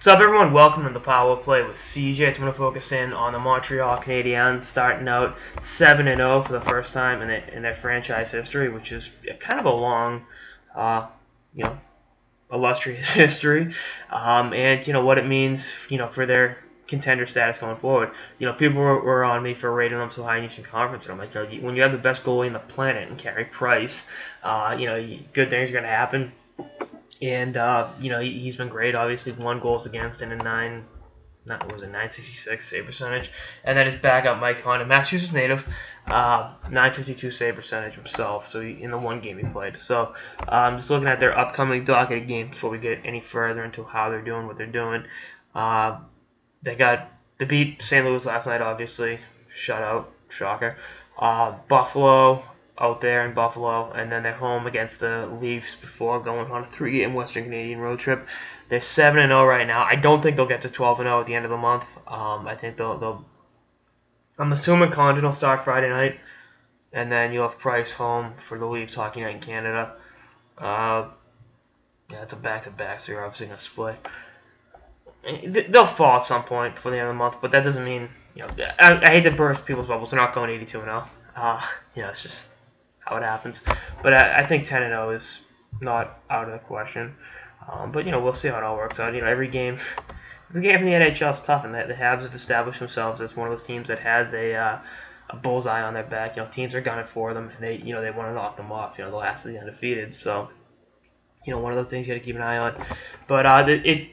What's up, everyone? Welcome to the Power Play with CJ. It's going to focus in on the Montreal Canadiens, starting out 7-0 for the first time in their franchise history, which is kind of a long, you know, illustrious history, and what it means, for their contender status going forward. People were on me for rating them so high in Eastern Conference, and I'm like, when you have the best goalie on the planet and Carey Price, good things are going to happen. And he's been great. Obviously, 1 goals against and a 966 save percentage. And then his backup Mike Hunt, a Massachusetts native, 952 save percentage himself. So in the 1 game he played. So just looking at their upcoming docket of games before we get any further into how they're doing, what they're doing. They beat St. Louis last night, obviously, shutout, shocker. Buffalo out there in Buffalo, and then they're home against the Leafs before going on a 3-game Western Canadian road trip. They're 7-0 right now. I don't think they'll get to 12-0 at the end of the month. I think they'll. I'm assuming Condon will start Friday night, and then you'll have Price home for the Leafs hockey night in Canada. It's a back-to-back, so you're obviously gonna split. They'll fall at some point before the end of the month, but that doesn't mean I hate to burst people's bubbles. They're not going 82-0. It's just how it happens. But I think 10-0 is not out of the question. But we'll see how it all works out. Every game in the NHL is tough, and the Habs have established themselves as one of those teams that has a bullseye on their back. Teams are gunning for them, and they want to knock them off. The last of the undefeated. So one of those things you got to keep an eye on. But it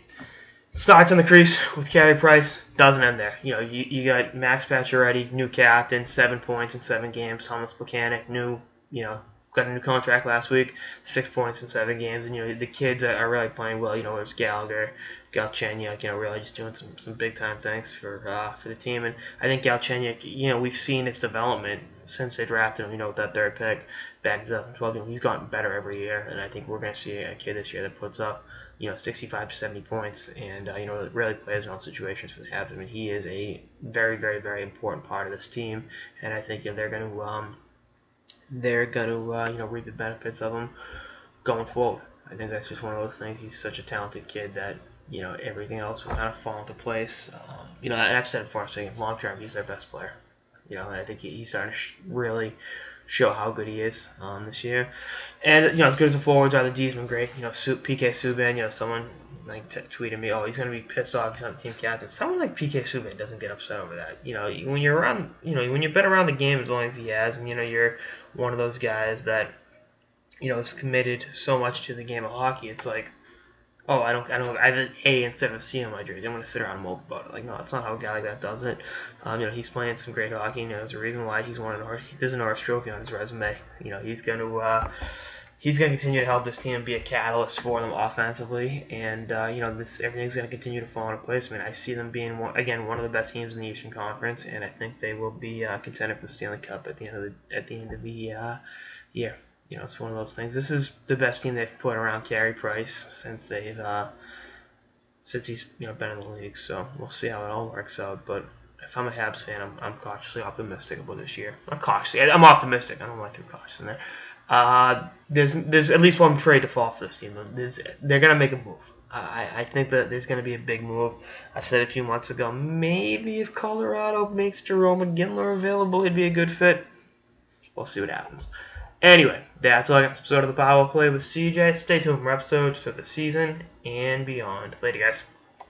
starts in the crease with Carey Price, doesn't end there. You got Max Pacioretty, new captain, 7 points in 7 games. Thomas Plekanec, got a new contract last week, 6 points in 7 games. And the kids are really playing well. It's Gallagher, Galchenyuk, really just doing some big time things for the team. And I think Galchenyuk, we've seen his development since they drafted him. With that 3rd pick back in 2012, he's gotten better every year. And I think we're going to see a kid this year that puts up 65 to 70 points, and really plays around situations for the Habs. I mean, he is a very, very, very important part of this team, and I think they're going to reap the benefits of him going forward. I think that's just one of those things. He's such a talented kid that everything else will kind of fall into place. And I've said it before, saying long term he's their best player. I think he's starting to really show how good he is this year. And as good as the forwards are, the D's been great. PK Subban. Someone tweeted me, he's gonna be pissed off he's not the team captain. Someone like PK Subban doesn't get upset over that. When you're around, when you've been around the game as long as he has, and you're one of those guys that is committed so much to the game of hockey. It's like, I have an A instead of a C on my jersey. I'm going to sit around and mope about it. No, that's not how a guy like that does it. He's playing some great hockey. There's a reason why there's a Norris Trophy on his resume. He's going to continue to help this team, be a catalyst for them offensively, and everything's going to continue to fall into place. I mean, I see them being one of the best teams in the Eastern Conference, and I think they will be contender for the Stanley Cup at the end of the year. It's one of those things. This is the best team they've put around Carey Price since he's been in the league. So we'll see how it all works out. But if I'm a Habs fan, I'm cautiously optimistic about this year. Not cautiously, I'm optimistic. I don't want to throw cautious in there. There's at least one trade to fall for this team. They're gonna make a move. I think that there's gonna be a big move. I said a few months ago, maybe if Colorado makes Jerome Ginler available, he'd be a good fit. We'll see what happens. Anyway, that's all I got this episode of the Power Play with CJ. Stay tuned for more episodes for the season and beyond. Later, guys.